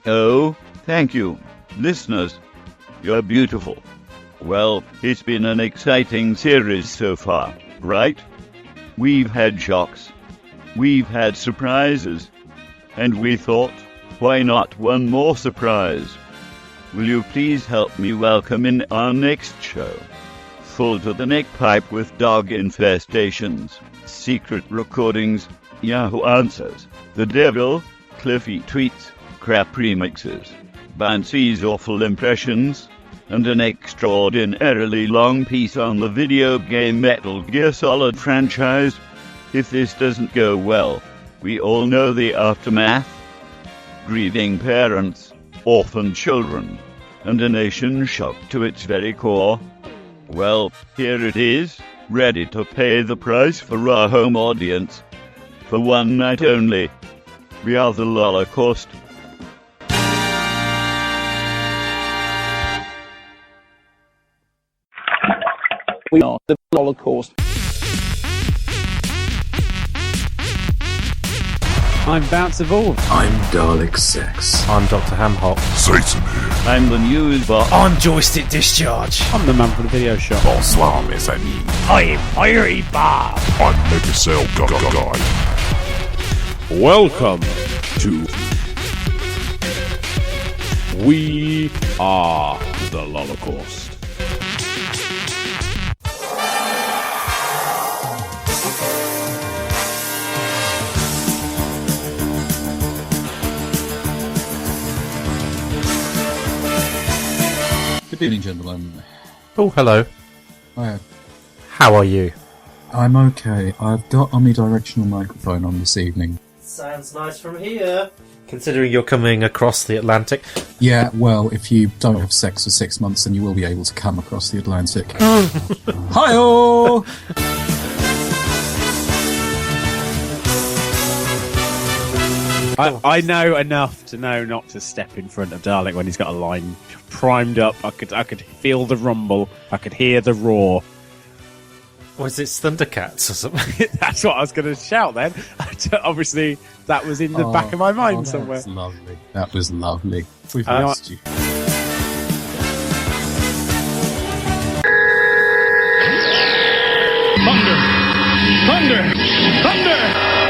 Oh, thank you. Listeners, you're beautiful. Well, it's been an exciting series so far, right? We've had shocks. We've had surprises. And we thought, why not one more surprise? Will you please help me welcome in our next show? Full to the neck pipe with dog infestations, secret recordings, Yahoo Answers, the devil, Cliffy tweets, crap remixes, Bansi's awful impressions, and an extraordinarily long piece on the video game Metal Gear Solid franchise. If this doesn't go well, we all know the aftermath. Grieving parents, orphaned children, and a nation shocked to its very core. Well, here it is, ready to pay the price for our home audience. For one night only. We are the Lolocaust. We are the Lolocaust. I'm Bounce Evolved. I'm Dalek Sex. I'm Dr. Hamhock. Satan here. I'm the news bot. I'm Joystick Discharge. I'm the man from the video shop. Bonsoir, mes amis. I'm Fiery Bob. I'm Megacell Guy. Welcome to We Are The Lolocaust. Good evening, gentlemen. Oh, hello. Hi. How are you? I'm okay. I've got omnidirectional microphone on this evening. Sounds nice from here. Considering you're coming across the Atlantic. Yeah, well, if you don't have sex for 6 months, then you will be able to come across the Atlantic. Hi-oh! I know enough to know not to step in front of Dalek when he's got a line primed up. I could feel the rumble. I could hear the roar. Was it Thundercats or something? That's what I was going to shout then. Obviously, that was in the back of my mind somewhere. That's lovely. That was lovely. We've missed you.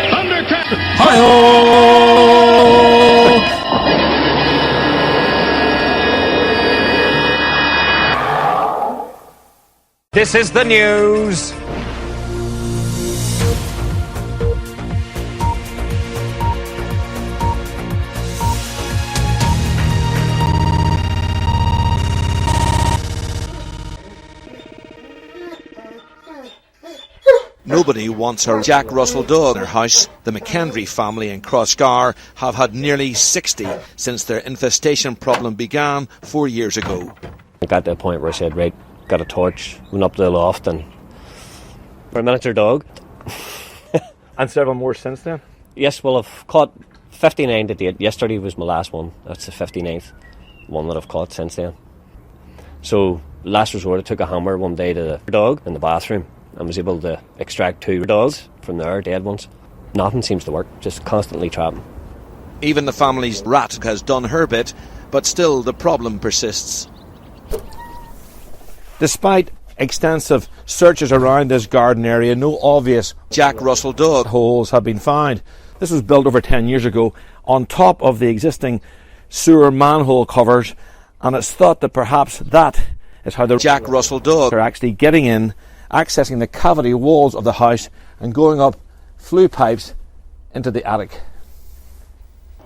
Thundercat! Hi-oh! This is the news. Nobody wants a Jack Russell dog in their house. The McKendry family in Crossgar have had nearly 60 since their infestation problem began 4 years ago. I got to the point where I said, right, got a torch, went up to the loft and for a miniature dog. And several more since then? Yes, well, I've caught 59 to date. Yesterday was my last one. That's the 59th one that I've caught since then. So, last resort, I took a hammer one day to the dog in the bathroom and was able to extract 2 dogs from there, dead ones. Nothing seems to work, just constantly trapping. Even the family's rat has done her bit, but still the problem persists. Despite extensive searches around this garden area, no obvious Jack Russell dog holes have been found. This was built over 10 years ago on top of the existing sewer manhole covers, and it's thought that perhaps that is how the Jack Russell dogs are actually getting in, accessing the cavity walls of the house and going up flue pipes into the attic.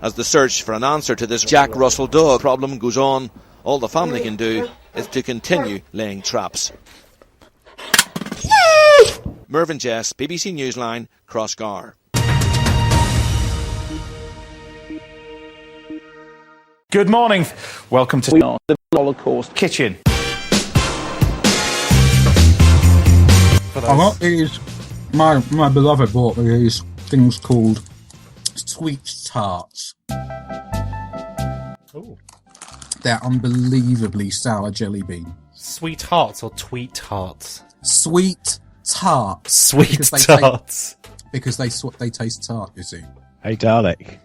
As the search for an answer to this Jack Russell dog problem goes on, all the family can do is to continue laying traps. Mervyn Jess, BBC Newsline, Crossgar. Good morning. Welcome to We Are The Lolocaust Kitchen. I got these, my beloved bought me these things called sweet tarts. Ooh. They're unbelievably sour jelly bean. Sweet hearts or tweet hearts? Sweet tarts. Sweet tarts. Because they taste tart, you see. Hey, Dalek.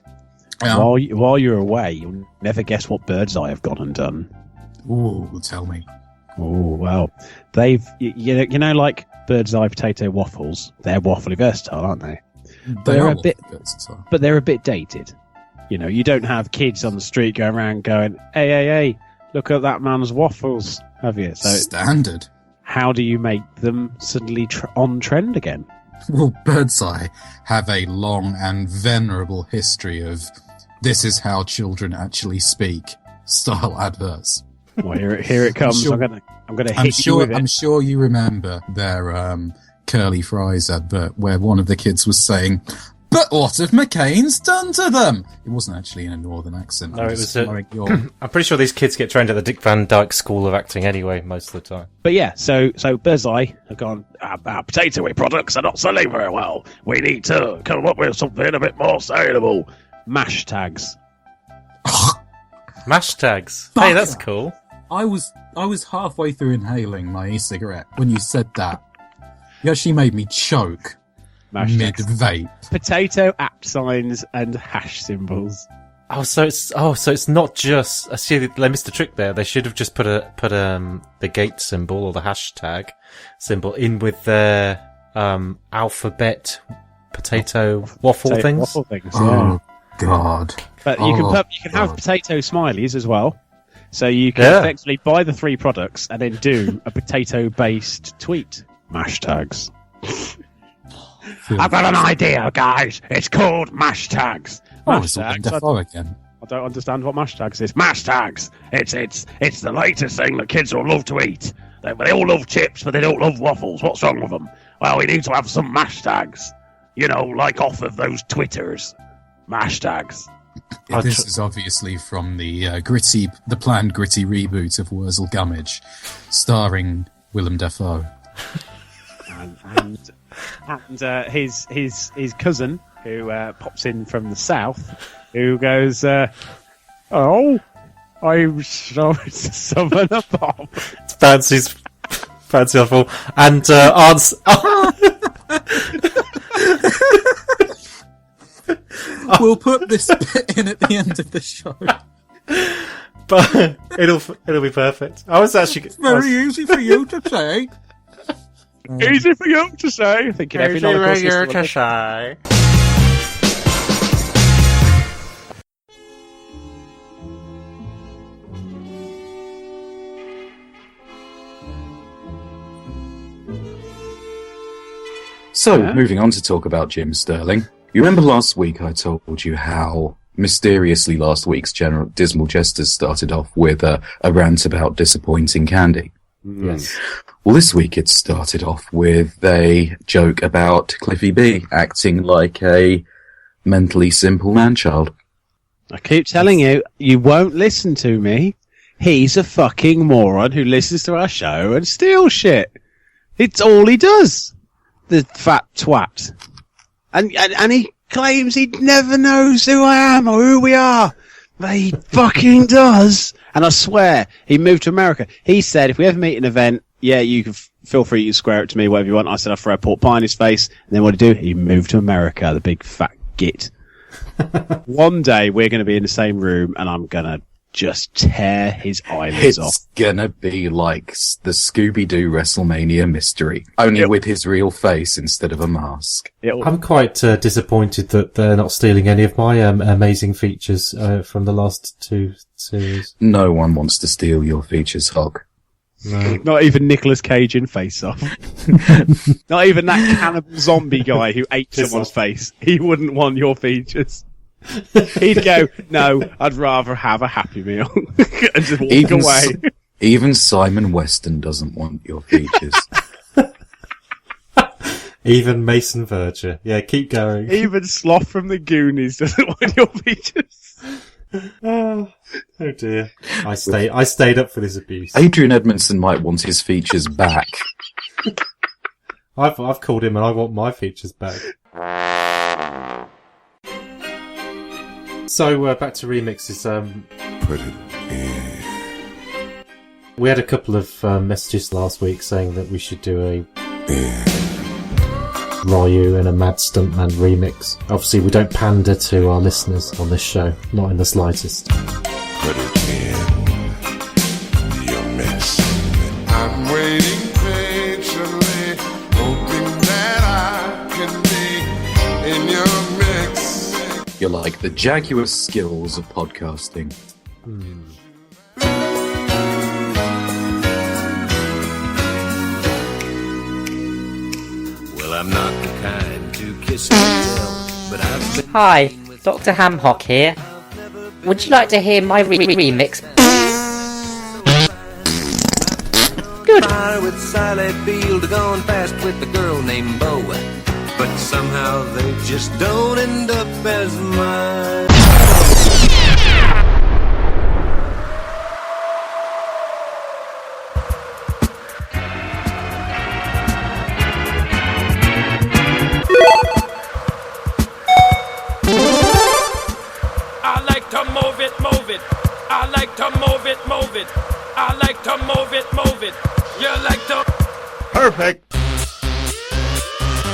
While you're away, you'll never guess what Birdseye have gone and done. Ooh, tell me. Oh well, they've you know like Birdseye potato waffles. They're waffly versatile, aren't they? They're a bit versatile. But they're a bit dated. You know, you don't have kids on the street going around going, "Hey, look at that man's waffles," have you? So standard. How do you make them suddenly on trend again? Well, Birdseye have a long and venerable history of "this is how children actually speak" style adverts. Well, here it comes. I'm gonna hit you with it. I'm sure you remember their curly fries advert where one of the kids was saying, "But what have McCain's done to them?" It wasn't actually in a northern accent. No, it was. I'm pretty sure these kids get trained at the Dick Van Dyke School of Acting anyway, most of the time. But yeah, so Birdseye have gone, our potatoey products are not selling very well. We need to come up with something a bit more saleable. Mash tags. Mash tags. Hey, that's cool. I was halfway through inhaling my e-cigarette when you said that. You actually made me choke mid-vape. Potato @ and hash symbols. So it's not just. I see they missed the trick there. They should have just put the gate symbol or the hashtag symbol in with their alphabet potato waffle things. Waffle things, yeah. Oh God! But you can have potato smileys as well. So you can effectively buy the 3 products and then do a potato-based tweet. Mash tags. I've got an idea, guys. It's called mash tags. Mash tags. I don't understand what mash tags is. Mash tags. It's the latest thing that kids will love to eat. They all love chips, but they don't love waffles. What's wrong with them? Well, we need to have some mash tags. You know, like off of those Twitters. Mash tags. This is obviously from the planned gritty reboot of Wurzel Gummidge, starring Willem Dafoe. And his cousin, who pops in from the south, who goes, "Oh, I'm sorry to summon a bomb." Fancy awful. And Aunt's. We'll put this bit in at the end of the show. But it'll be perfect. I was actually easy for you to say. Easy for you to say. Thinking every Lolocaust to say. So, moving on to talk about Jim Sterling. You remember last week I told you how mysteriously last week's General Dismal Jesters started off with a rant about disappointing candy? Yes. Well, this week it started off with a joke about Cliffy B acting like a mentally simple man-child. I keep telling you, you won't listen to me. He's a fucking moron who listens to our show and steals shit. It's all he does. The fat twat. And he claims he never knows who I am or who we are. But he fucking does. And I swear, he moved to America. He said, if we ever meet an event, yeah, you can feel free to square it to me, whatever you want. I said, I'll throw a pork pie in his face. And then what did he do? He moved to America, the big fat git. One day, we're going to be in the same room, and I'm going to just tear his eyelids off. It's gonna be like the Scooby-Doo WrestleMania mystery, only with his real face instead of a mask. I'm quite disappointed that they're not stealing any of my amazing features from the last 2 series. No one wants to steal your features, Hog. No. Not even Nicolas Cage in Face Off. Not even that cannibal zombie guy who ate someone's face. He wouldn't want your features. He'd go, no, I'd rather have a Happy Meal and just walk away. Even Simon Weston doesn't want your features. Even Mason Verger. Yeah, keep going. Even Sloth from the Goonies doesn't want your features. Oh dear. I stayed up for this abuse. Adrian Edmondson might want his features back. I've called him and I want my features back. So, back to remixes. Put it in. We had a couple of messages last week saying that we should do a Ryu in a Mad Stuntman remix. Obviously, we don't pander to our listeners on this show, not in the slightest. Put it in your mix. I'm waiting patiently, hoping that I can be in your mix. You're like the Jaguar skills of podcasting. Well, I'm not the kind to kiss and tell, but I've been... Hi, Dr. Hamhock here. Would you like to hear my remix? Good. I with Sally Field going fast with a girl named Bo, but somehow they just don't end up as mine. I like to move it, move it. I like to move it, move it. I like to move it, move it. You like to... Perfect.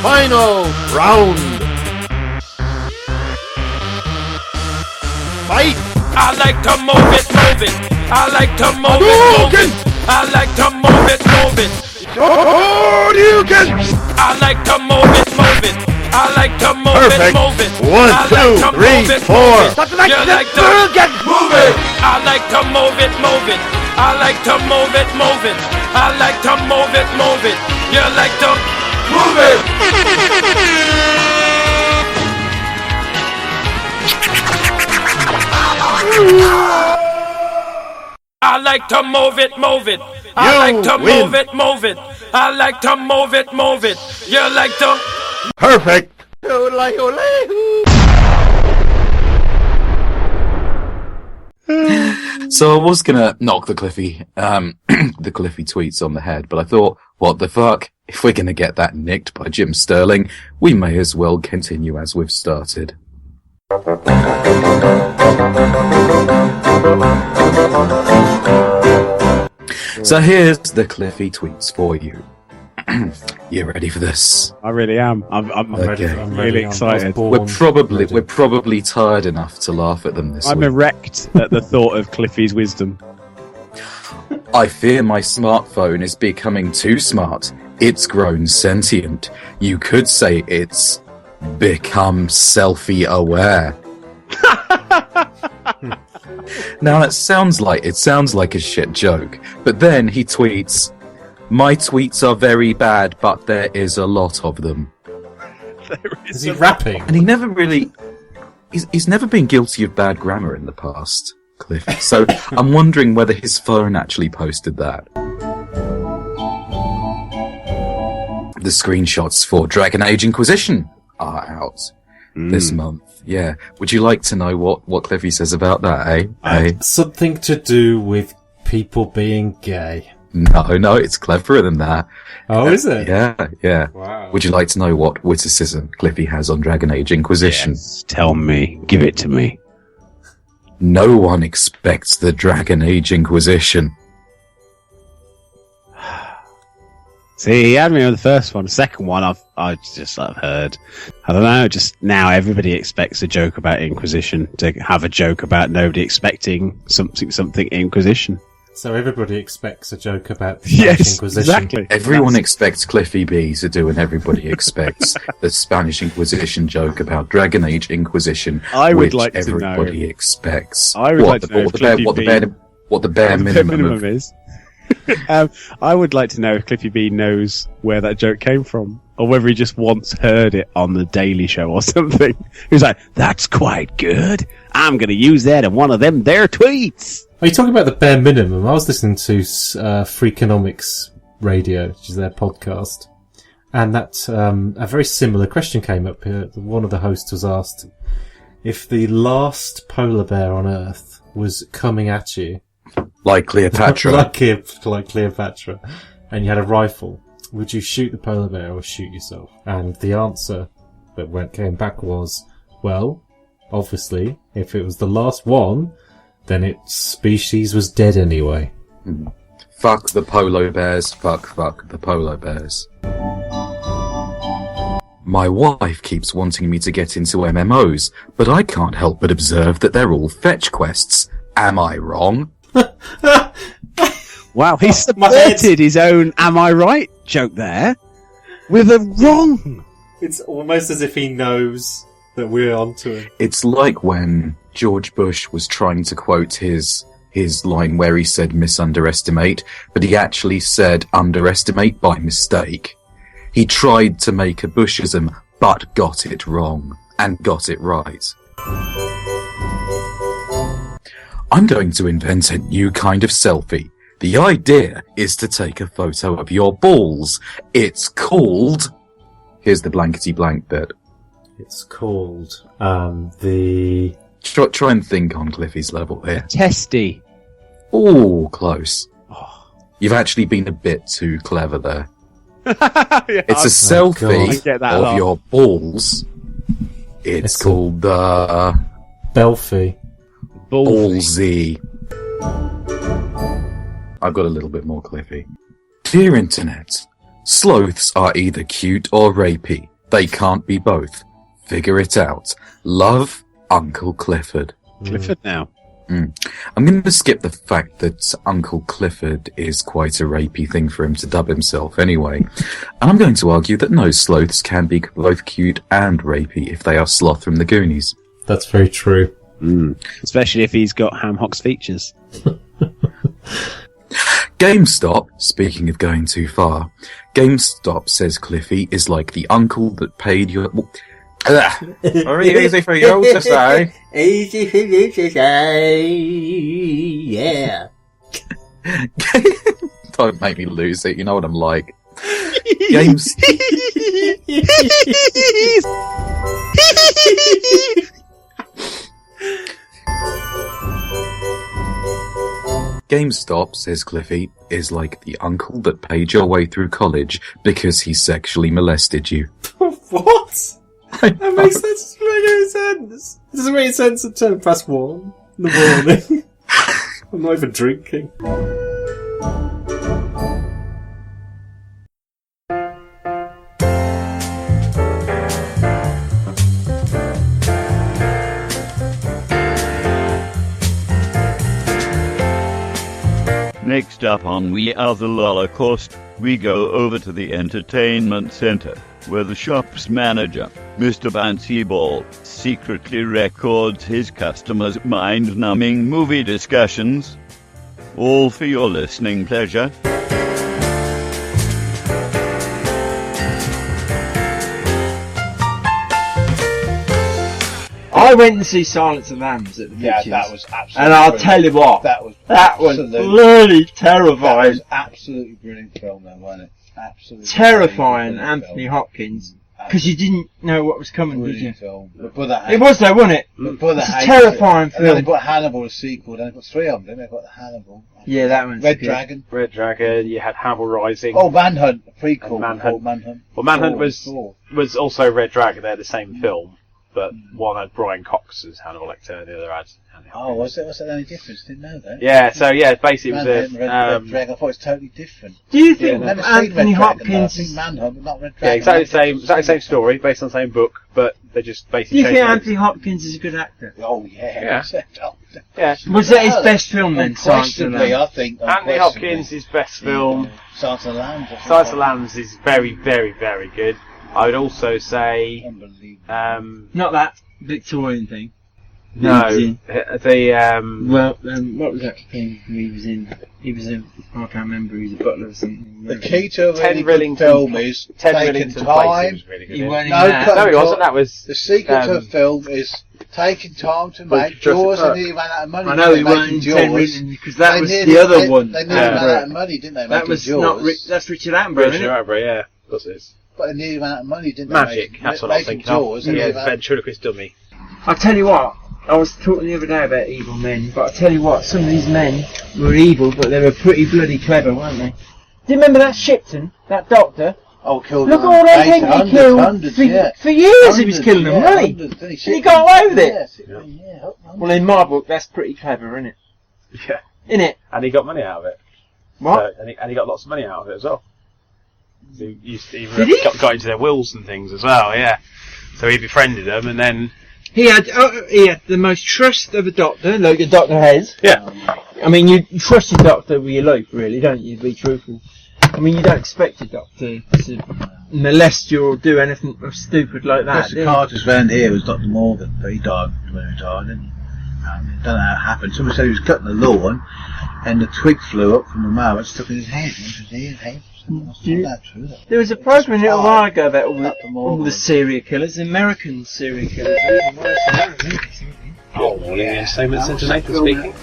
Final round. Fight. I like to move it, move it. I like to move it, move it. I like to move it, move it. Shoryuken. I like to move it, move it. I like to move Perfect. it, move it. 1, I like 2, to 3, move it, 4. move it. Dr. Mike, You like to move it. I like to move it, move it. I like to move it, move it. I like to move it, move it. You like to move it. I like to move it, move it. I like to win. move it, move it. I like to move it, move it. You like to... Perfect. So I was gonna knock the Cliffy tweets on the head, but I thought, what the fuck? If we're gonna get that nicked by Jim Sterling, we may as well continue as we've started. So here's the Cliffy tweets for you. You ready for this? I really am. I'm Okay. really excited. We're probably tired enough to laugh at them this I'm week. erect at the thought of Cliffy's wisdom. I fear my smartphone is becoming too smart. It's grown sentient. You could say it's become selfie-aware. Now it sounds like a shit joke, but then he tweets, "My tweets are very bad, but there is a lot of them." Is he rapping? And he never really... He's never been guilty of bad grammar in the past, Cliff. So I'm wondering whether his phone actually posted that. The screenshots for Dragon Age Inquisition are out this month. Yeah. Would you like to know what Cliffy says about that, eh? Something to do with people being gay. No, it's cleverer than that. Oh, is it? Yeah. Wow. Would you like to know what witticism Cliffy has on Dragon Age Inquisition? Yes, tell me. Give it to me. No one expects the Dragon Age Inquisition. See, he had me on the first one. The second one, I've heard. I don't know. Just now, everybody expects a joke about Inquisition to have a joke about nobody expecting something Inquisition. So everybody expects a joke about the Yes, Inquisition. exactly. Everyone expects Cliffy B to do, and everybody expects the Spanish Inquisition joke about Dragon Age Inquisition, I would which like to everybody know. expects. I would like to know what the bare minimum is. I would like to know if Cliffy B knows where that joke came from, or whether he just once heard it on the Daily Show or something. He's like, "That's quite good. I'm going to use that in one of them their tweets." Are you talking about the bare minimum? I was listening to Freakonomics Radio, which is their podcast, and that a very similar question came up here. One of the hosts was asked if the last polar bear on Earth was coming at you, like Cleopatra, like Cleopatra, and you had a rifle, would you shoot the polar bear or shoot yourself? And the answer that came back was, well, obviously, if it was the last one, then its species was dead anyway. Fuck the polar bears. Fuck the polar bears. My wife keeps wanting me to get into MMOs, but I can't help but observe that they're all fetch quests. Am I wrong? Wow, he subverted his own "Am I right?" joke there with a wrong. It's almost as if he knows that we're onto him. It's like when George Bush was trying to quote his line where he said misunderestimate, but he actually said underestimate by mistake. He tried to make a Bushism, but got it wrong, and got it right. I'm going to invent a new kind of selfie. The idea is to take a photo of your balls. It's called... Here's the blankety blank bit. It's called, the... Try and think on Cliffy's level here. Testy. Oh, close. You've actually been a bit too clever there. It's a selfie of your balls. It's called the... Belfie. Ballsy. I've got a little bit more Cliffy. Dear Internet, sloths are either cute or rapey. They can't be both. Figure it out. Love, Uncle Clifford. Clifford now. I'm going to skip the fact that Uncle Clifford is quite a rapey thing for him to dub himself anyway. And I'm going to argue that no, sloths can be both cute and rapey if they are Sloth from the Goonies. That's very true. Especially if he's got Hamhock's features. GameStop, speaking of going too far, GameStop says Cliffy is like the uncle that paid your... Very easy for you to say. Easy for you to say. Yeah. Don't make me lose it, you know what I'm like. Games... GameStop, says Cliffy, is like the uncle that paid your way through college because he sexually molested you. What? That makes sense. It doesn't make any sense. It doesn't make sense at 1:10 in the morning. I'm not even drinking. Next up on We Are The Lolocaust, we go over to the entertainment center, where the shop's manager, Mr. Bouncy Ball, secretly records his customers' mind-numbing movie discussions. All for your listening pleasure. I went to see Silence of the Lambs at the Pictures. Yeah, that was absolutely and I'll brilliant. tell you what, that was bloody terrifying. That was absolutely brilliant film then, wasn't it? Absolutely Terrifying, Anthony Hopkins. Because you didn't know what was coming, did you? Film. My brother It was though, wasn't it? My brother It's a hated terrifying it. And then film. they put Hannibal as sequel, then they put three of them, didn't they? They got Hannibal. Yeah, that one. Red Dragon. Red Dragon, you had Hannibal Rising. Oh, Manhunt, a prequel. Manhunt. Manhunt. Well, Manhunt Thor. was also Red Dragon, they're the same film, but one had Brian Cox as Hannibal Lecter, the other had Anthony Hopkins. Oh, was there any difference? Didn't know that. Yeah, so yeah, basically it was Manhunt, Red Dragon. I thought it was totally different. Do you think I've never seen Anthony Red Dragon, Hopkins... though. I've seen Manhunt, but not Red Yeah, Dragon. exactly the same story, based on the same book, but they just Do basically you think changed Anthony Hopkins is a good actor? Oh, yeah. Yeah. Was that his best film then, Silence of the Unquestionably, Lambs? I think. Anthony Hopkins, his best film. Silence of the Lambs. Silence of the Lambs is very, very, very good. I would also say... Not that Victorian thing. No, what was that thing he was in? I can't remember, he was a butler or something. The key to a really good film is taking time. He weren't in No, that. he wasn't. That was the secret to a film is taking time to make Jaws, and he ran out of money. I know he weren't in 10 million because that was the other one. They nearly ran out of money, didn't they? That was Jaws. not that's Richard Attenborough, isn't it? Attenborough, yeah, of course it is. But they nearly ran out of money, didn't they? Magic, that's what I was thinking Jaws, of. Yeah, ventriloquist dummy. I'll tell you what, I was talking the other day about evil men, but I'll tell you what, some of these men were evil, but they were pretty bloody clever, weren't they? Do you remember that Shipton, that doctor? Oh, killed Look at all them people he killed. For years he was killing them, wasn't he? And he got away with it. Well, in my book, that's pretty clever, isn't it? Yeah. Isn't it? And he got money out of it. What? So, and he got lots of money out of it as well. He Did he? got into their wills and things as well, yeah. So he befriended them, and then... He had the most trust of a doctor, like a doctor has. Yeah. I mean, you trust your doctor with your life, really, don't you, to be truthful? I mean, you don't expect your doctor to molest you or do anything stupid like that. Mr. Carter's friend here was Dr. Morgan, but he died when he retired, didn't he? I don't know how it happened. Somebody said he was cutting the lawn, and the twig flew up from the mower and stuck in his head. That's not that true, though. There was a program a little while ago about all the serial killers, American serial killers. Even worse than that, really. Oh, morning, Entertainment Centre, Nathan speaking.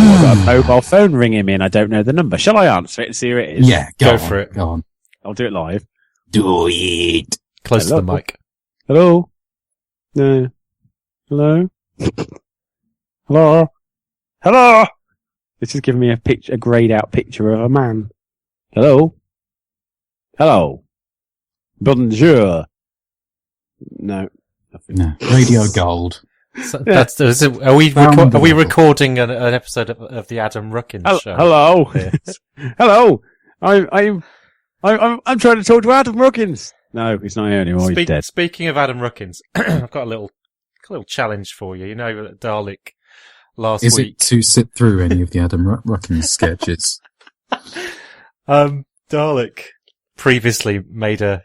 I've got a mobile phone ringing me and I don't know the number. Shall I answer it and see who it is? Yeah, go for it. Go on. I'll do it live. Do it. Close to the mic. Hello? No. Hello? Hello? Hello? This is giving me a grayed out picture of a man. Hello? Hello? Bonjour. No. No. Radio Gold. So are we recording an episode of the Adam Ruckins show? Hello? Hello? I'm trying to talk to Adam Ruckins. No, he's not here anymore. He's dead. Speaking of Adam Ruckins, I've got a little challenge for you. You know, Dalek last week. Is it to sit through any of the Adam Ruckins sketches? Dalek previously made a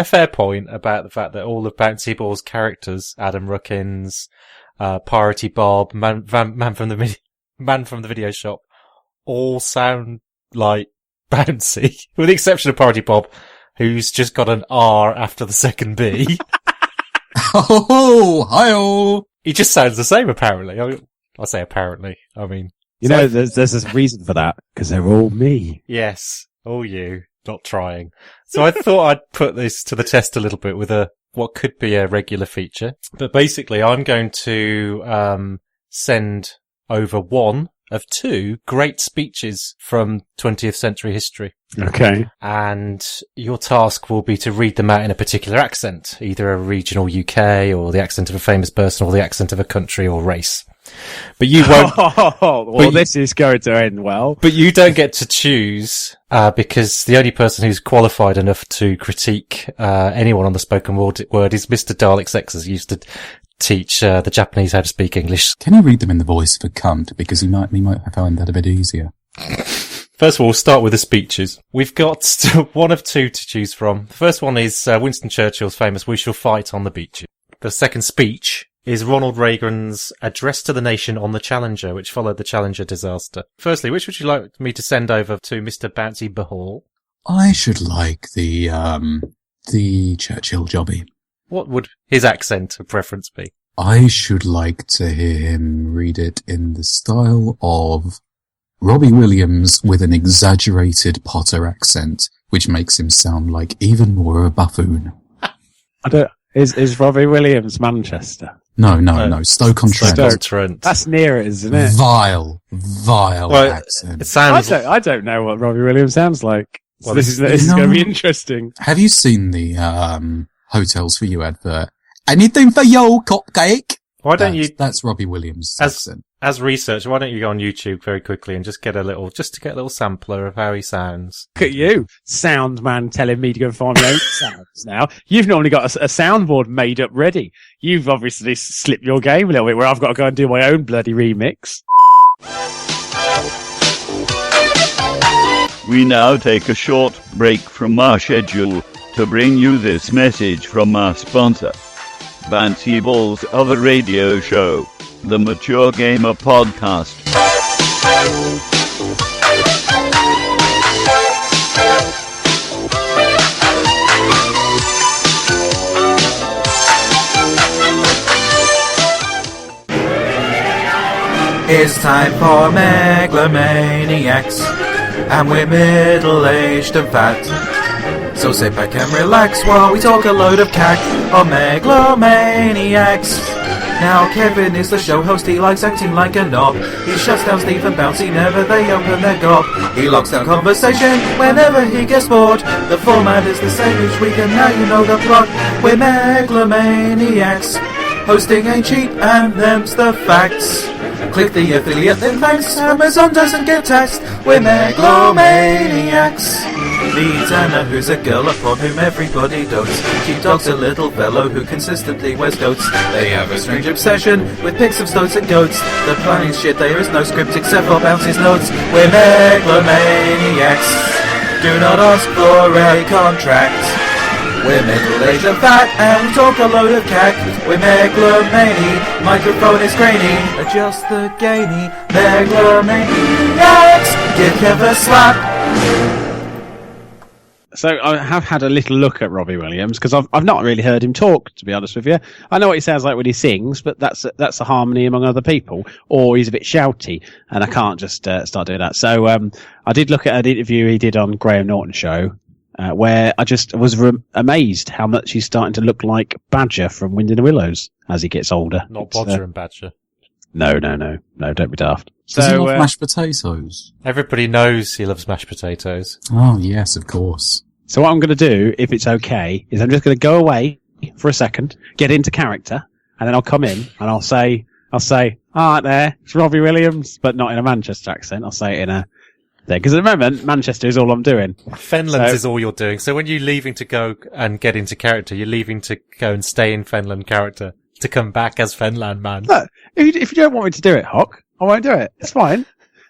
fair point about the fact that all of Bouncy Ball's characters, Adam Ruckins, Piratey Bob, man from the video shop, all sound like Bouncy, with the exception of Piratey Bob, who's just got an R after the second B. Oh, hi-oh! He just sounds the same, apparently. I say apparently. I mean, there's a reason for that because they're all me. Yes, all you. Not trying. So I thought I'd put this to the test a little bit with what could be a regular feature. But basically, I'm going to send over one of two great speeches from 20th century history. Okay. And your task will be to read them out in a particular accent, either a regional UK or the accent of a famous person or the accent of a country or race. But you won't. This is going to end well. But you don't get to choose, because the only person who's qualified enough to critique anyone on the spoken word is Mr. Dalek Sexes. He used to teach the Japanese how to speak English. Can you read them in the voice of a cunt? Because he might find that a bit easier. First of all, we'll start with the speeches. We've got one of two to choose from. The first one is Winston Churchill's famous "We Shall Fight on the Beaches." The second speech is Ronald Reagan's address to the nation on the Challenger, which followed the Challenger disaster. Firstly, which would you like me to send over to Mr. Bouncy Bahal? I should like the Churchill jobby. What would his accent of preference be? I should like to hear him read it in the style of Robbie Williams with an exaggerated Potter accent, which makes him sound like even more of a buffoon. Is Robbie Williams Manchester? No. Stoke-on-Trent. That's near it, isn't it? Vile accent. It sounds. I don't know what Robbie Williams sounds like. So this is going to be interesting. Have you seen the Hotels for You advert? Anything for your cupcake? Why don't you? That's Robbie Williams' accent. As research, why don't you go on YouTube very quickly and just get a little sampler of how he sounds? Look at you, sound man, telling me to go and find my own sounds now. You've normally got a soundboard made up ready. You've obviously slipped your game a little bit where I've got to go and do my own bloody remix. We now take a short break from our schedule to bring you this message from our sponsor, Bouncy Ball's other radio show, the Mature Gamer Podcast. It's time for Megalomaniacs, and we're middle-aged and fat. So sit back and relax while we talk a load of cack on Megalomaniacs. Now Kevin is the show host, he likes acting like a knob. He shuts down Steve and Bouncy never they open their gob. He locks down conversation whenever he gets bored. The format is the same each week and now you know the plot. We're megalomaniacs. Hosting ain't cheap and them's the facts. Click the affiliate then thanks. Amazon doesn't get taxed. We're megalomaniacs. Meet Anna, who's a girl upon whom everybody dotes. She dogs a little fellow who consistently wears goats. They have a strange obsession with pics of stoats and goats. The planning's shit, there is no script except for Bouncy's notes. We're megalomaniacs. Do not ask for a contract. We're middle-aged and fat, and we talk a load of cack. We're megalomani, microphone is grainy. Adjust the gainy, megalomaniacs. Give Kev a slap. So I have had a little look at Robbie Williams because I've not really heard him talk, to be honest with you. I know what he sounds like when he sings, but that's a harmony among other people, or he's a bit shouty, and I can't just start doing that. So I did look at an interview he did on Graham Norton's show, where I just was amazed how much he's starting to look like Badger from Wind in the Willows as he gets older. Not Bodger and Badger. No, don't be daft. Does he love mashed potatoes? Everybody knows he loves mashed potatoes. Oh, yes, of course. So what I'm going to do, if it's okay, is I'm just going to go away for a second, get into character, and then I'll come in and I'll say, right there, it's Robbie Williams, but not in a Manchester accent. I'll say it in a thing. Because at the moment, Manchester is all I'm doing. Fenlands is all you're doing. So when you're leaving to go and get into character, you're leaving to go and stay in Fenland character to come back as Fenland man. Look, if you don't want me to do it, Hock, I won't do it. It's fine.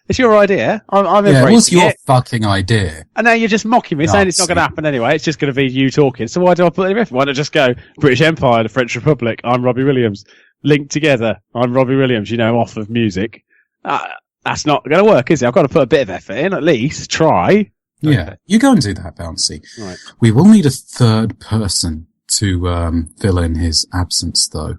It's your idea. I'm embracing what's your it. fucking idea? And now you're just mocking me, saying it's not going to happen anyway. It's just going to be you talking. So why do I put it in? Why not just go British Empire, the French Republic? I'm Robbie Williams. Linked together. I'm Robbie Williams. Off of music. That's not going to work, is it? I've got to put a bit of effort in, at least. Try. Yeah, okay. You go and do that, Bouncy. Right. We will need a third person to fill in his absence, though.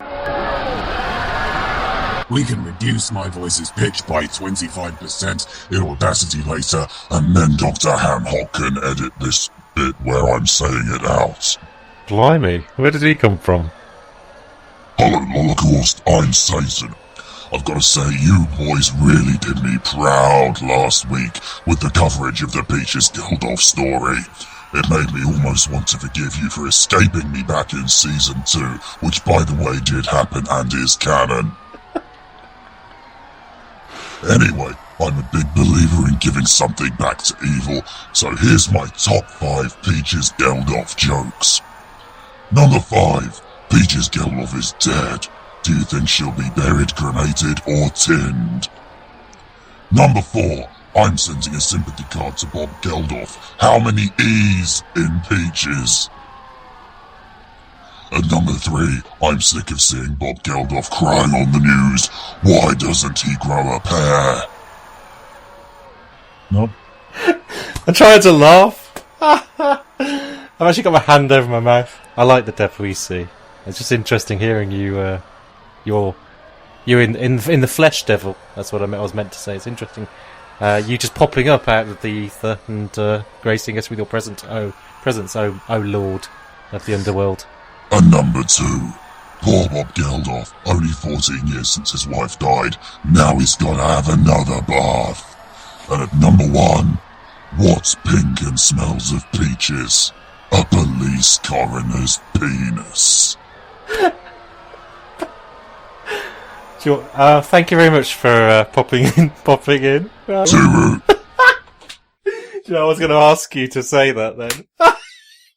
We can reduce my voice's pitch by 25% in Audacity later, and then Dr. Hamhock can edit this bit where I'm saying it out. Blimey, where did he come from? Hello, Lolocaust, I'm Satan. I've got to say, you boys really did me proud last week with the coverage of the Peaches Geldof story. It made me almost want to forgive you for escaping me back in Season 2, which by the way did happen and is canon. Anyway, I'm a big believer in giving something back to evil, so here's my top 5 Peaches Geldof jokes. Number 5, Peaches Geldof is dead. Do you think she'll be buried, cremated, or tinned? Number 4, I'm sending a sympathy card to Bob Geldof. How many E's in Peaches? And number 3, I'm sick of seeing Bob Geldof crying on the news. Why doesn't he grow a pair? No? I'm trying to laugh. I've actually got my hand over my mouth. I like the devil we see. It's just interesting hearing you, you're in the flesh devil. That's what I was meant to say. It's interesting. You just popping up out of the ether and gracing us with your presence, oh Lord of the underworld. And number 2, poor Bob Geldof, only 14 years since his wife died, now he's gotta have another bath. And at number 1, what's pink and smells of peaches? A police coroner's penis. Thank you very much for popping in. Too I was going to ask you to say that then.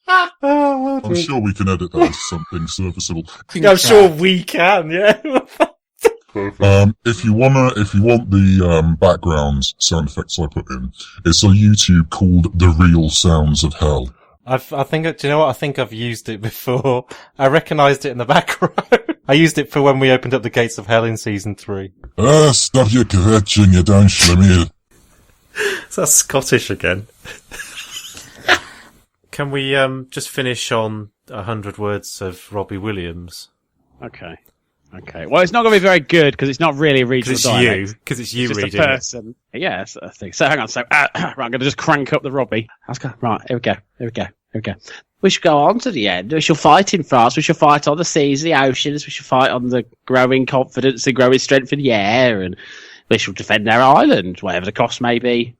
I'm sure we can edit that into something serviceable. I'm sure we can, yeah. If you want the background sound effects I put in, it's on YouTube called The Real Sounds of Hell. I think, do you know what? I think I've used it before. I recognised it in the background. I used it for when we opened up the gates of hell in season 3. Stop your kvetching, you don't schlemiel. Is that Scottish again? Can we just finish on 100 words of Robbie Williams? Okay. Well, it's not going to be very good because it's not really a regional dialect. Because it's you just reading a person. It. Yeah, that's a thing. So hang on. So right, I'm going to just crank up the Robbie. Let's go. Right, here we go. Okay. We shall go on to the end. We shall fight in France. We shall fight on the seas, the oceans. We shall fight on the growing confidence, the growing strength in the air, and we shall defend our island, whatever the cost may be.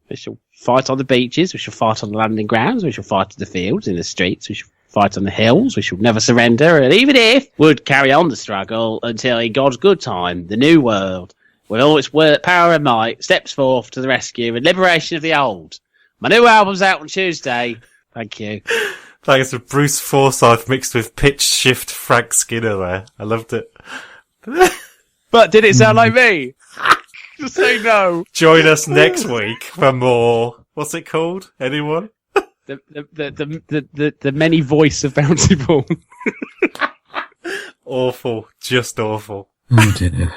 We shall fight on the beaches. We shall fight on the landing grounds. We shall fight in the fields, in the streets. We shall fight on the hills. We shall never surrender. And even if would carry on the struggle until in God's good time, the new world, with all its power and might, steps forth to the rescue and liberation of the old. My new album's out on Tuesday. Thank you. Thanks to Bruce Forsyth mixed with pitch shift Frank Skinner there. I loved it. But did it sound like me? Just say no. Join us next week for more. What's it called? Anyone? The many voice of Bountiful. Awful. Just awful. Oh dear.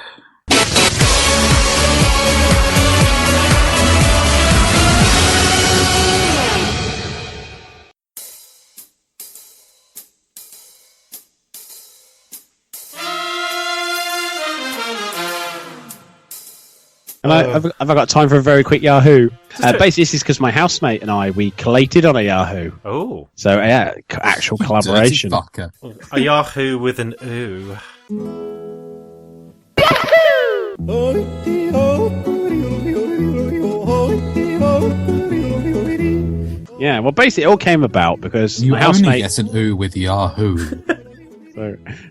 Have I got time for a very quick Yahoo? Basically, this is because my housemate and I, we collated on a Yahoo. Oh. So, yeah, actual collaboration. Dirty fucker. A Yahoo with an ooh. Yeah, well, basically, it all came about because You my only housemate... get an ooh with Yahoo.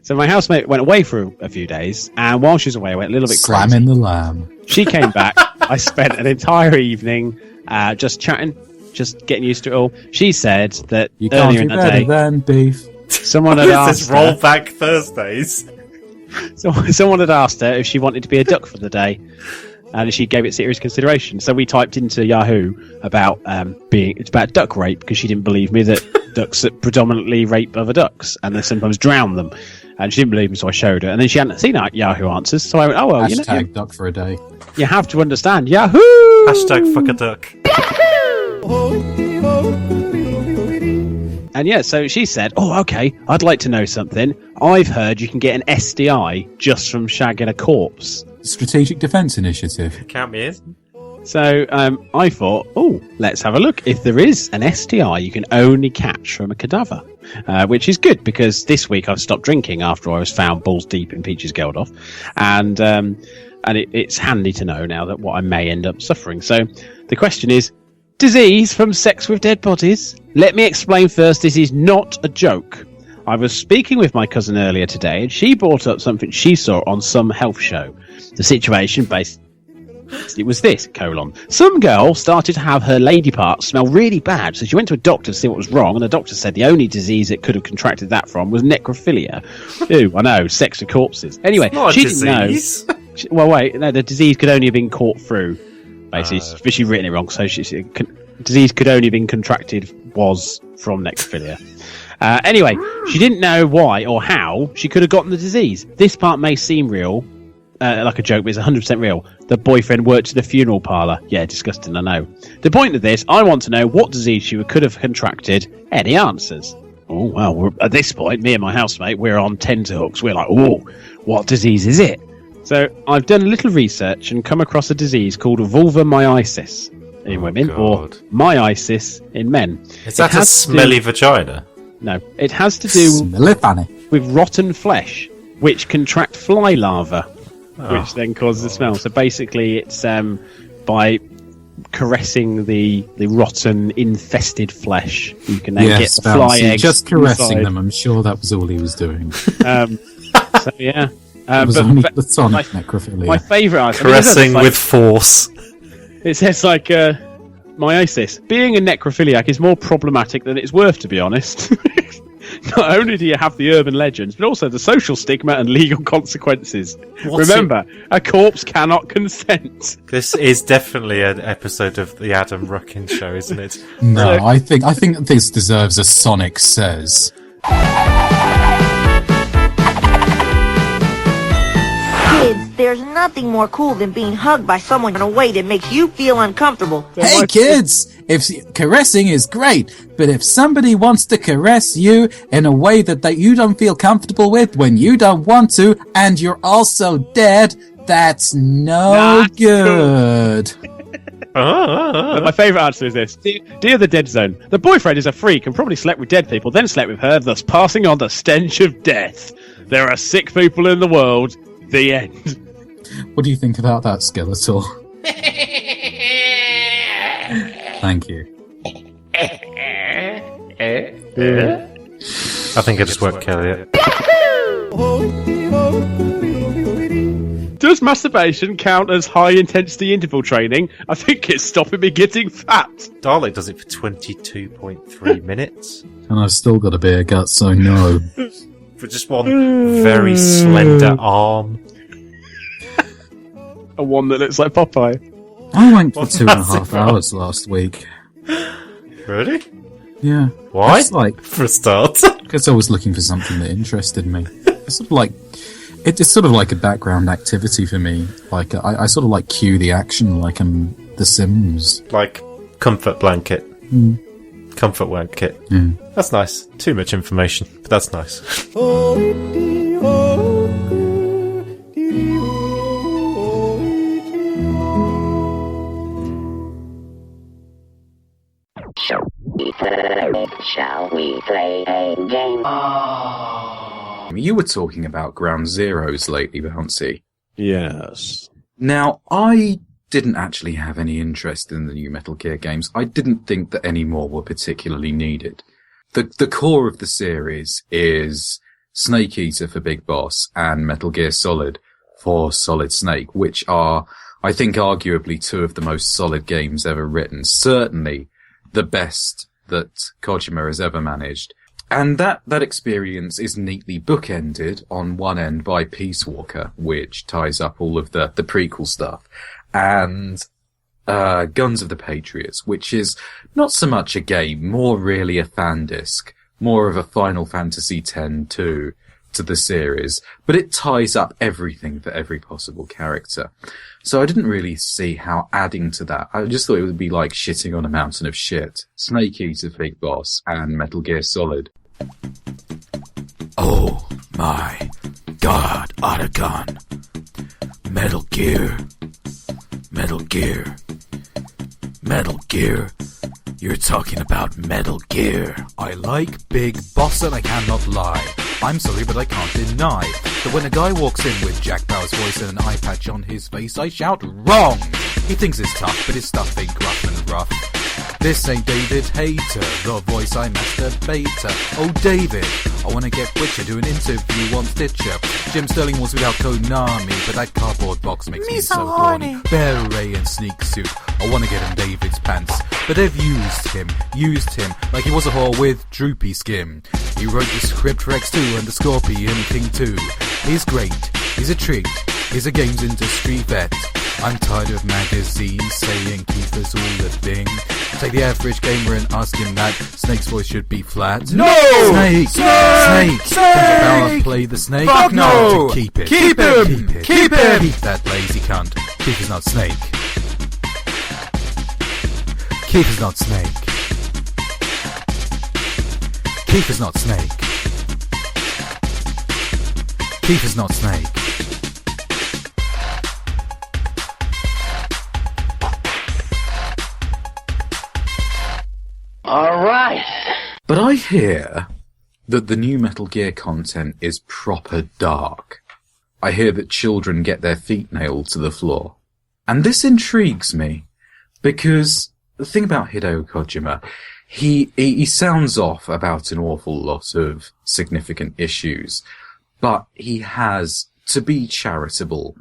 So my housemate went away for a few days, and while she was away, I went a little bit crazy. Slamming the lamb. She came back. I spent an entire evening just chatting, just getting used to it all. She said that You can't earlier do in the better day, than beef. someone had This asked is her, Rollback Thursdays. someone had asked her if she wanted to be a duck for the day, and she gave it serious consideration. So we typed into Yahoo about it's about duck rape, because she didn't believe me that ducks that predominantly rape other ducks and they sometimes drown them. And she didn't believe me, so I showed her. And then she hadn't seen our Yahoo answers, so I went, oh, well, Hashtag duck for a day. you have to understand. Yahoo! Hashtag fuck a duck. And yeah, so she said, oh, okay, I'd like to know something. I've heard you can get an SDI just from shagging a corpse. Strategic Defence Initiative. Count me in. So I thought, oh, let's have a look. If there is an SDI you can only catch from a cadaver, which is good because this week I've stopped drinking after I was found balls deep in Peach's Geldof, and it's handy to know now that what I may end up suffering. So the question is, disease from sex with dead bodies? Let me explain first, this is not a joke. I was speaking with my cousin earlier today, and she brought up something she saw on some health show. The situation it was this, some girl started to have her lady parts smell really bad, so she went to a doctor to see what was wrong, and the doctor said the only disease it could have contracted that from was necrophilia. Ooh, I know, sex with corpses. Anyway, she didn't know. Well, wait, no, the disease could only have been caught through, basically. She's written it wrong, so disease could only have been contracted was from necrophilia. Anyway, she didn't know why or how she could have gotten the disease. This part may seem real, like a joke, but it's 100% real. The boyfriend worked at a funeral parlour. Yeah, disgusting, I know. The point of this, I want to know what disease she could have contracted. Any answers? Oh, well, at this point, me and my housemate, we're on tenterhooks. We're like, oh, what disease is it? So I've done a little research and come across a disease called vulvomyiasis in women, or myiasis in men. Is that a smelly vagina? No, it has to do with rotten flesh, which contract fly larvae. Which then causes the smell. So basically, it's by caressing the rotten, infested flesh, you can then get the fly eggs. Just caressing inside. them. I'm sure that was all he was doing. So yeah, it was only platonic necrophilia. My favourite caressing with force. It says like myiasis. Being a necrophiliac is more problematic than it's worth, to be honest. Not only do you have the urban legends, but also the social stigma and legal consequences. Remember, a corpse cannot consent. This is definitely an episode of the Adam Ruckin Show, isn't it? No, I think this deserves a Sonic Says. Kids, there's nothing more cool than being hugged by someone in a way that makes you feel uncomfortable. Hey kids! If caressing is great, but if somebody wants to caress you in a way that you don't feel comfortable with when you don't want to, and you're also dead, that's no good. But my favourite answer is this. Dear the Dead Zone, the boyfriend is a freak and probably slept with dead people, then slept with her, thus passing on the stench of death. There are sick people in the world. The end. What do you think about that, Skeletor? Thank you. I think I just won't kill it. Does masturbation count as high-intensity interval training? I think it's stopping me getting fat. Dalek does it for 22.3 minutes. And I've still got a beer gut, so no. For just one very slender arm. A one that looks like Popeye. I went for 2.5 hours last week. Really? Yeah. Why? It's like, for a start. Because I was looking for something that interested me. It's sort of like... It's sort of like a background activity for me. Like I sort of like cue the action, like I'm The Sims. Like comfort blanket. Comfort blanket. That's nice. Too much information, but that's nice. Shall we play a game? You were talking about Ground Zeroes lately, Bouncy. Yes. Now, I didn't actually have any interest in the new Metal Gear games. I didn't think that any more were particularly needed. The core of the series is Snake Eater for Big Boss and Metal Gear Solid for Solid Snake, which are, I think, arguably two of the most solid games ever written. Certainly the best that Kojima has ever managed. And that experience is neatly bookended on one end by Peace Walker, which ties up all of the prequel stuff, and Guns of the Patriots, which is not so much a game, more really a fan disc, more of a Final Fantasy X-2 to the series, but it ties up everything for every possible character. So I didn't really see how adding to that, I just thought it would be like shitting on a mountain of shit. Snake Eater, Big Boss, and Metal Gear Solid. Oh my God, Otacon. Metal Gear. Metal Gear. Metal Gear. You're talking about Metal Gear. I like Big Boss and I cannot lie. I'm sorry, but I can't deny that when a guy walks in with Jack Bauer's voice and an eye patch on his face, I shout, wrong! He thinks it's tough, but his stuff ain't gruff and rough. This ain't David Hayter, the voice I masturbator. Oh, David, I wanna get Witcher, do an interview on Stitcher. Jim Sterling was without Konami, but that cardboard box makes me so horny. Beret and sneak suit, I wanna get in David's pants. But they've used him like he was a whore with droopy skin. He wrote the script for X2 and the Scorpion King 2. He's great, he's a treat, he's a games industry vet. I'm tired of magazines saying Kiefer's all a thing. Take the average gamer and ask him that Snake's voice should be flat. No! Snake! Snake! Can Bauer play the Snake? Fuck no! Keep it. Keep him! Keep it. Keep him! Keep that lazy cunt. Keith is not Snake. Keith is not Snake. Keith is not Snake. Keith is not Snake. Alright. But I hear that the new Metal Gear content is proper dark. I hear that children get their feet nailed to the floor. And this intrigues me, because the thing about Hideo Kojima, he sounds off about an awful lot of significant issues, but he has, to be charitable,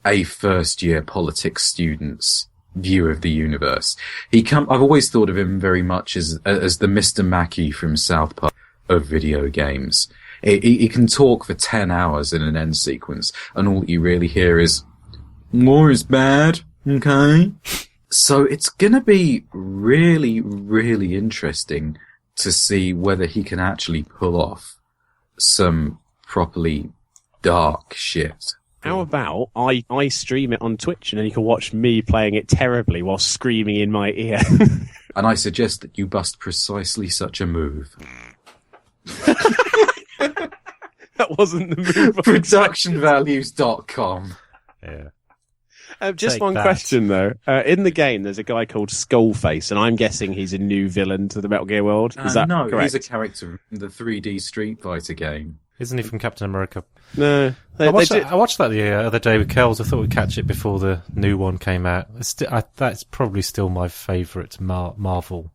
a first-year politics student's view of the universe. I've always thought of him very much as the Mr. Mackey from South Park of video games. He can talk for 10 hours in an end sequence, and all you really hear is, war is bad, okay? So it's gonna be really, really interesting to see whether he can actually pull off some properly dark shit. How about I stream it on Twitch and then you can watch me playing it terribly while screaming in my ear? And I suggest that you bust precisely such a move. That wasn't the move. Productionvalues.com. Yeah. Just Take one that. question though. In the game, there's a guy called Skullface, and I'm guessing he's a new villain to the Metal Gear world. Is that no, correct? he's a character in the 3D Street Fighter game. Isn't he from Captain America? No. I watched that the other day with Kells. I thought we'd catch it before the new one came out. That's probably still my favourite Marvel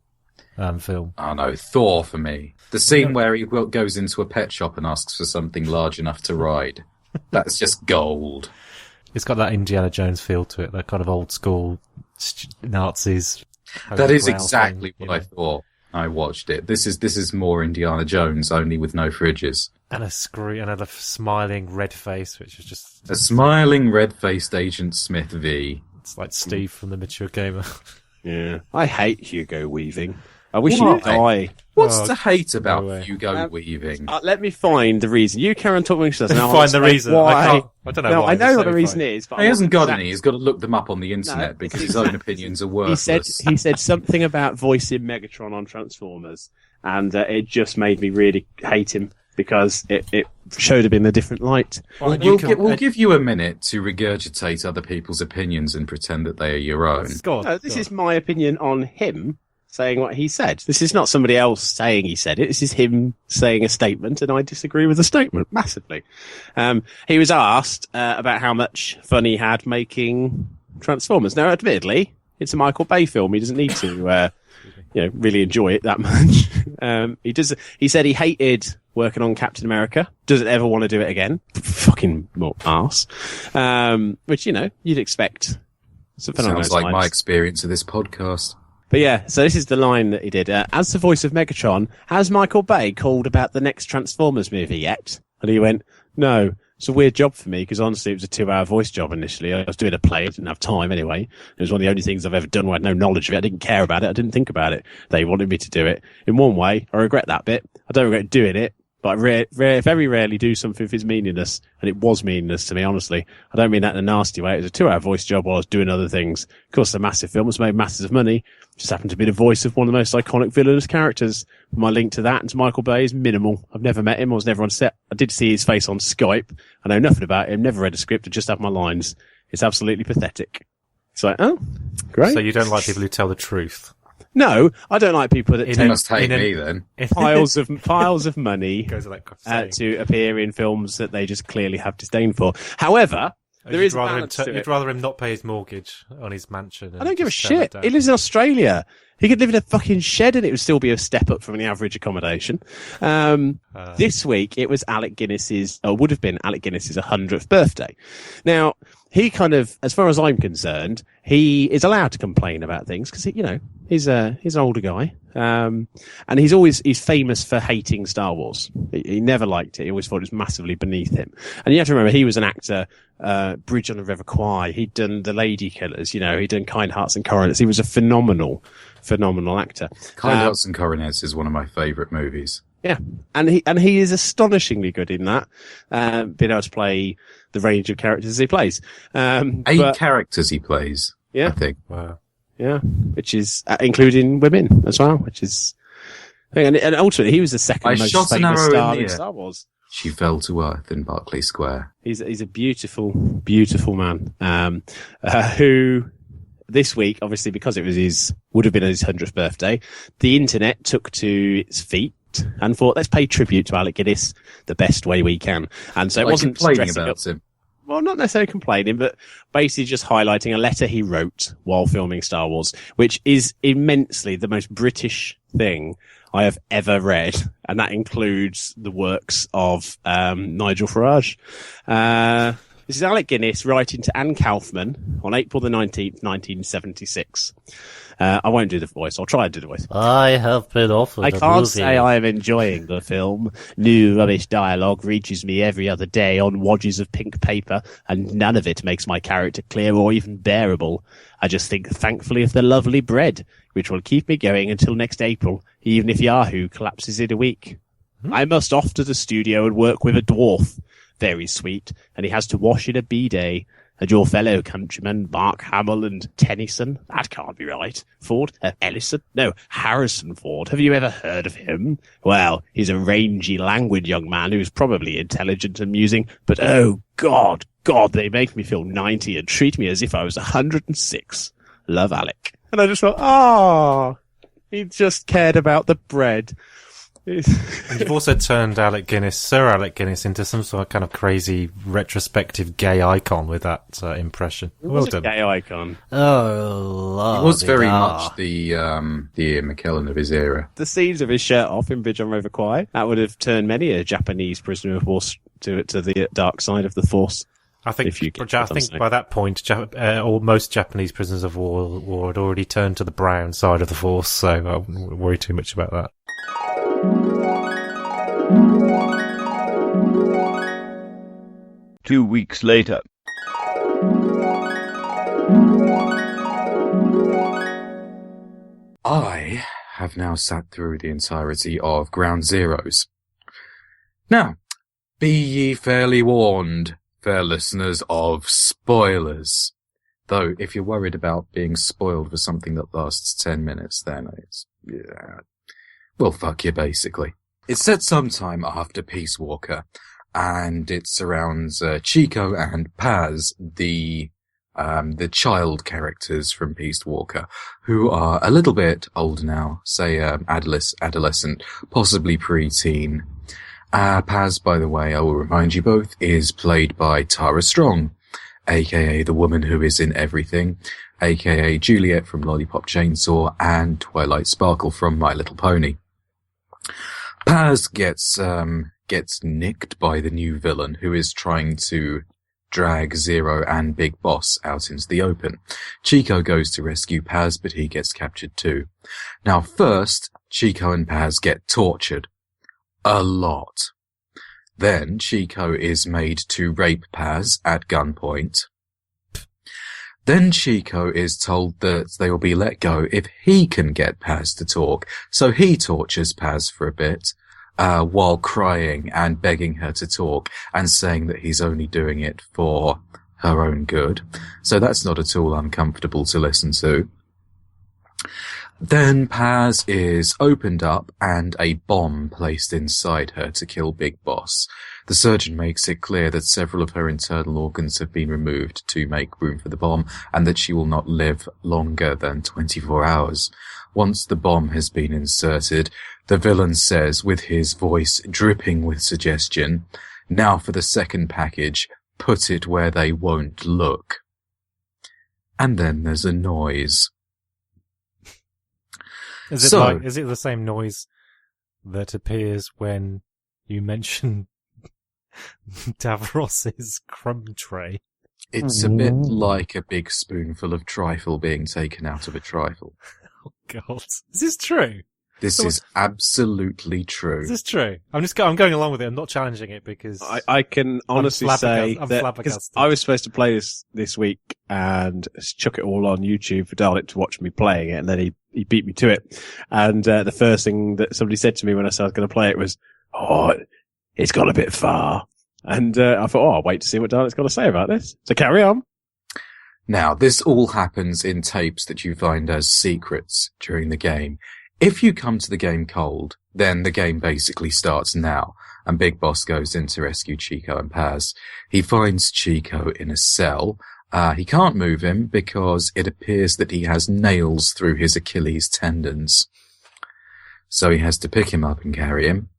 film. Oh no, Thor for me. The scene where he goes into a pet shop and asks for something large enough to ride. That's just gold. It's got that Indiana Jones feel to it, that kind of old school Nazis. That is exactly what I thought. I watched it. This is more Indiana Jones, only with no fridges. And a smiling red face, which is just a smiling red-faced Agent Smith V. It's like Steve from The Mature Gamer. Yeah, I hate Hugo Weaving. I wish he would die. What's to hate about Hugo Weaving? Let me find the reason. You carry on talking to us, and I'll Find the explain reason. why. I don't know why. I know what the reason is, but He hasn't got any. He's got to look them up on the internet because his own opinions are worthless. He said something about voicing Megatron on Transformers, and it just made me really hate him because it showed him in a different light. We'll give you a minute to regurgitate other people's opinions and pretend that they are your own. No, this is my opinion on him saying what he said. This is not somebody else saying he said it. This is him saying a statement, and I disagree with the statement massively. He was asked about how much fun he had making Transformers. Now, admittedly, it's a Michael Bay film. He doesn't need to, really enjoy it that much. He said he hated working on Captain America. Doesn't ever want to do it again. Fucking arse. Which, you'd expect. Sounds like my experience of this podcast. But yeah, so this is the line that he did. As the voice of Megatron, has Michael Bay called about the next Transformers movie yet? And he went, no. It's a weird job for me because honestly it was a 2-hour voice job initially. I was doing a play. I didn't have time anyway. It was one of the only things I've ever done where I had no knowledge of it. I didn't care about it. I didn't think about it. They wanted me to do it. In one way, I regret that bit. I don't regret doing it. But I very rarely do something if it's meaningless. And it was meaningless to me, honestly. I don't mean that in a nasty way. It was a 2-hour voice job while I was doing other things. Of course, it's a massive film. It's made masses of money. Just happened to be the voice of one of the most iconic villainous characters. My link to that and to Michael Bay is minimal. I've never met him. I was never on set. I did see his face on Skype. I know nothing about him. Never read a script. I just have my lines. It's absolutely pathetic. It's like, oh, great. So you don't like people who tell the truth? No, I don't like people that You must hate me then. piles of money to appear in films that they just clearly have disdain for. However, there is a balance to it. You'd rather him not pay his mortgage on his mansion. I don't give a shit. He lives in Australia. He could live in a fucking shed and it would still be a step up from the average accommodation. This week it was would have been Alec Guinness's 100th birthday. Now, he kind of, as far as I'm concerned, he is allowed to complain about things because, he's an older guy. And he's famous for hating Star Wars. He never liked it. He always thought it was massively beneath him. And you have to remember, he was an actor, Bridge on the River Kwai. He'd done The Lady Killers, he'd done Kind Hearts and Coronets. He was a phenomenal actor. Kind Hearts and Coronets is one of my favourite movies. Yeah. And he is astonishingly good in that, being able to play the range of characters he plays. 8 characters he plays, yeah. I think. Wow. Yeah, which is including women as well, which is, and ultimately he was the second most famous star in Star Wars. She fell to earth in Berkeley Square. He's a beautiful, beautiful man, who this week, obviously because it would have been his 100th birthday, the internet took to its feet and thought, let's pay tribute to Alec Guinness the best way we can. And so it wasn't complaining about him. Well, not necessarily complaining, but basically just highlighting a letter he wrote while filming Star Wars, which is immensely the most British thing I have ever read. And that includes the works of Nigel Farage. This is Alec Guinness writing to Anne Kaufman on April the 19th, 1976. I won't do the voice. I'll try and do the voice. I have been offered I can't say I am enjoying the film. New rubbish dialogue reaches me every other day on wadges of pink paper, and none of it makes my character clear or even bearable. I just think thankfully of the lovely bread, which will keep me going until next April, even if Yahoo collapses in a week. I must off to the studio and work with a dwarf. Very sweet, and he has to wash in a bidet. And your fellow countrymen, Mark Hamill and Tennyson? That can't be right. Ford? Ellison? No, Harrison Ford. Have you ever heard of him? Well, he's a rangy, languid young man who's probably intelligent and amusing, but oh, God, they make me feel 90 and treat me as if I was 106. Love, Alec. And I just thought, he just cared about the bread. And you've also turned Sir Alec Guinness, into some sort of kind of crazy retrospective gay icon with that impression. Well done. Gay icon. Oh, He was very much the Ian McKellen of his era. The scenes of his shirt off in Bridge on River Kwai, that would have turned many a Japanese prisoner of war to the dark side of the Force. I think by that point, most Japanese prisoners of war had already turned to the brown side of the Force, so I wouldn't worry too much about that. 2 weeks later. I have now sat through the entirety of Ground Zeroes. Now, be ye fairly warned, fair listeners, of spoilers. Though, if you're worried about being spoiled for something that lasts 10 minutes, then well, fuck you, basically. It's set sometime after Peace Walker, and it surrounds Chico and Paz, the child characters from Peace Walker, who are a little bit older now, say adolescent, possibly pre-teen. Paz, by the way, I will remind you both, is played by Tara Strong, aka the woman who is in everything, aka Juliet from Lollipop Chainsaw and Twilight Sparkle from My Little Pony. Paz gets nicked by the new villain who is trying to drag Zero and Big Boss out into the open. Chico goes to rescue Paz, but he gets captured too. Now first, Chico and Paz get tortured. A lot. Then Chico is made to rape Paz at gunpoint. Then Chico is told that they will be let go if he can get Paz to talk, so he tortures Paz for a bit, while crying and begging her to talk and saying that he's only doing it for her own good. So that's not at all uncomfortable to listen to. Then Paz is opened up and a bomb placed inside her to kill Big Boss. The surgeon makes it clear that several of her internal organs have been removed to make room for the bomb and that she will not live longer than 24 hours. Once the bomb has been inserted, the villain says, with his voice dripping with suggestion, "Now for the second package, put it where they won't look." And then there's a noise. Is it the same noise that appears when you mention Davros's crumb tray? It's a bit like a big spoonful of trifle being taken out of a trifle. Oh God, is this true? This is absolutely true. Is this true? I'm going along with it. I'm not challenging it because I can honestly say I'm that flabbergasted. I was supposed to play this week and chuck it all on YouTube for Dalek to watch me playing it, and then he beat me to it. And the first thing that somebody said to me when I said I was going to play it was, "Oh, it's gone a bit far." And I thought, I'll wait to see what Dalek's got to say about this. So carry on. Now, this all happens in tapes that you find as secrets during the game. If you come to the game cold, then the game basically starts now, and Big Boss goes in to rescue Chico and Paz. He finds Chico in a cell. He can't move him because it appears that he has nails through his Achilles tendons. So he has to pick him up and carry him.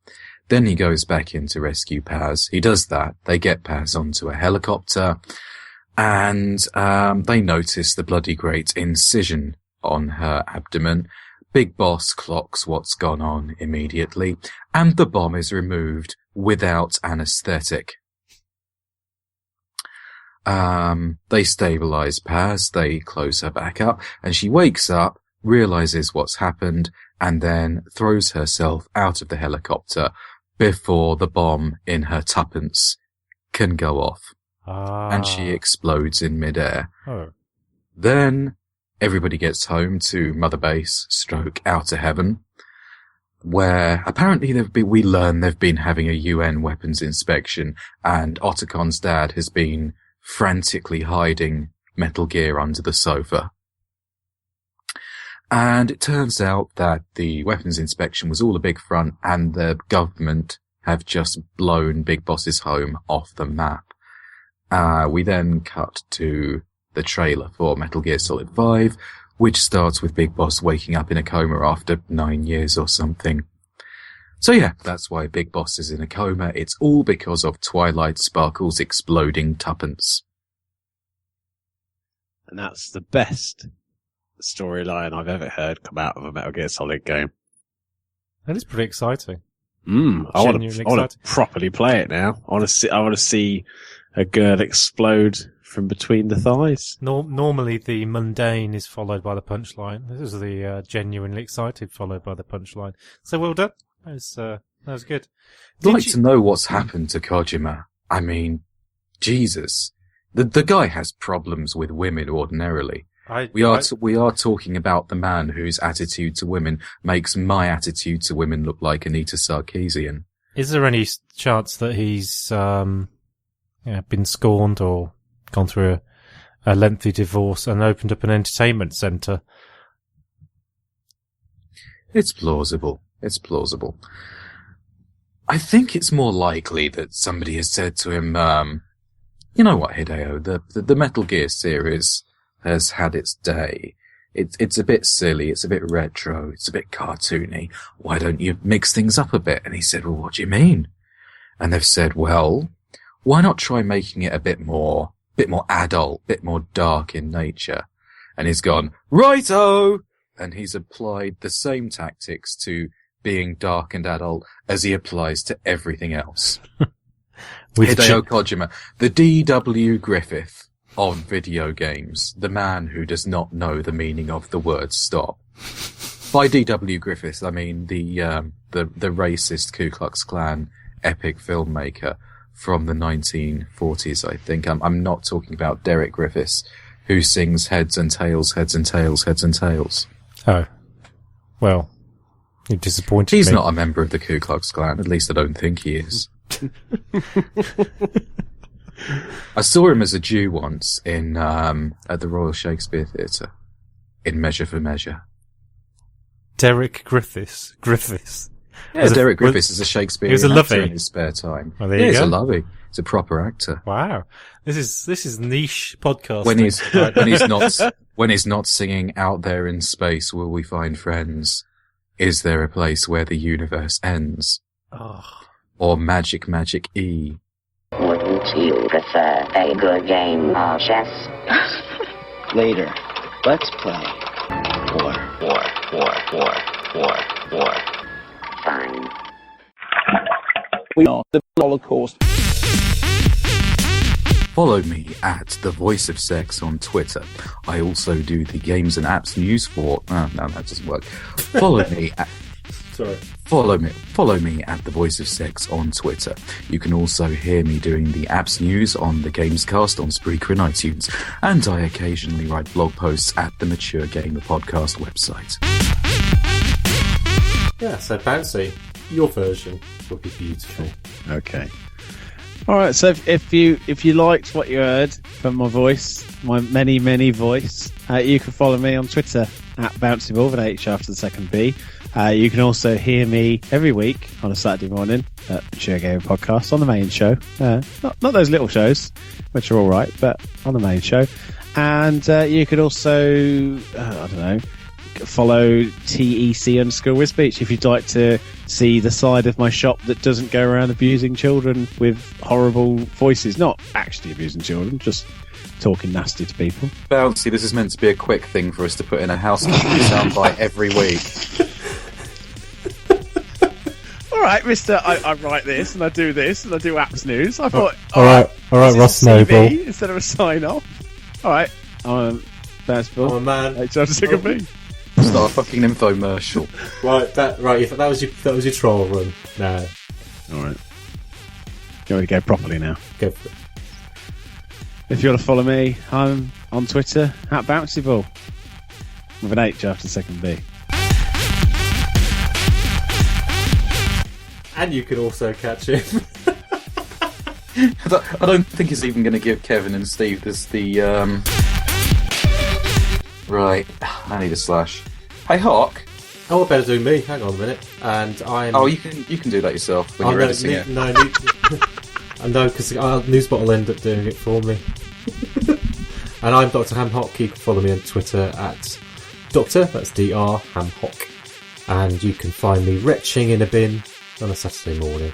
Then he goes back in to rescue Paz. He does that. They get Paz onto a helicopter, and they notice the bloody great incision on her abdomen. Big Boss clocks what's gone on immediately, and the bomb is removed without anesthetic. They stabilize Paz, they close her back up, and she wakes up, realizes what's happened, and then throws herself out of the helicopter before the bomb in her tuppence can go off. And she explodes in midair. Oh. Then everybody gets home to Mother Base / Outer Heaven, where apparently we learn they've been having a UN weapons inspection, and Ottocon's dad has been frantically hiding Metal Gear under the sofa. And it turns out that the weapons inspection was all a big front, and the government have just blown Big Boss's home off the map. We then cut to the trailer for Metal Gear Solid 5, which starts with Big Boss waking up in a coma after 9 years or something. So yeah, that's why Big Boss is in a coma. It's all because of Twilight Sparkle's exploding tuppence. And that's the best storyline I've ever heard come out of a Metal Gear Solid game. That is pretty exciting. I want to properly play it now. I want to see a girl explode from between the thighs. Normally the mundane is followed by the punchline. This is the genuinely excited followed by the punchline. So well done. That was good. I'd like to know what's happened to Kojima. I mean, Jesus. The guy has problems with women ordinarily. We are talking about the man whose attitude to women makes my attitude to women look like Anita Sarkeesian. Is there any chance that he's been scorned or gone through a lengthy divorce and opened up an entertainment centre? It's plausible. I think it's more likely that somebody has said to him, you know what, Hideo, the Metal Gear series has had its day. It's a bit silly, it's a bit retro, it's a bit cartoony. Why don't you mix things up a bit? And he said, well, what do you mean? And they've said, well, why not try making it a bit more adult, bit more dark in nature? And he's gone, righto! And he's applied the same tactics to being dark and adult as he applies to everything else. Hideo Kojima, the D.W. Griffith of video games, the man who does not know the meaning of the word stop. By D.W. Griffith, I mean the racist Ku Klux Klan epic filmmaker from the 1940s, I think. I'm not talking about Derek Griffiths, who sings Heads and Tails, Heads and Tails, Heads and Tails. Oh. Well, you disappointed me. He's not a member of the Ku Klux Klan, at least I don't think he is. I saw him as a Jew once in at the Royal Shakespeare Theatre in Measure for Measure. Derek Griffiths. Yeah, Derek Griffiths is a Shakespearean actor in his spare time. Oh, there you go. He's a lovey. He's a proper actor. Wow, this is niche podcast. When he's not singing "Out There in Space, Will We Find Friends? Is there a place where the universe ends?" Oh. Or Magic Magic E. Wouldn't you prefer a good game of chess? Later, let's play. War. Fine. We are the Lolocaust. Follow me at The Voice of Sex on Twitter. I also do the games and apps news for... no, that doesn't work. Follow me at... Sorry. Follow me at The Voice of Sex on Twitter. You can also hear me doing the apps news on the Gamescast on Spreaker and iTunes. And I occasionally write blog posts at the Mature Gamer Podcast website. Yeah, so Bouncy, your version would be beautiful. Okay. All right. So if you liked what you heard from my voice, my many voice, you can follow me on Twitter at BouncyBall with H after the second B. You can also hear me every week on a Saturday morning at Mature Gamer Podcast on the main show. Not those little shows, which are all right, but on the main show. And you could also follow TEC_WizBeach if you'd like to see the side of my shop that doesn't go around abusing children with horrible voices. Not actually abusing children, just talking nasty to people. Bouncy, this is meant to be a quick thing for us to put in a housekeeping soundbite every week. All right, mister, I write this and I do this and I do apps news. I thought, all right, Ross Noble. Instead of a sign off. All right, I'm Bouncy. Oh man, H after the second B. It's not a fucking infomercial. Right. If that was your troll run. No. All right. You want to go properly now? Go for it. If you want to follow me, I'm on Twitter at BouncyBall with an H after the second B. And you can also catch him I don't think it's even going to give Kevin and Steve the right. I need a slash. Hey, Hawk. Oh, I better do me. Hang on a minute. And I'm. Oh, you can do that yourself when you're editing it. No, because Newsbot will end up doing it for me. And I'm Dr. Hamhock. You can follow me on Twitter at Dr. That's Dr. Hamhock. And you can find me retching in a bin on a Saturday morning.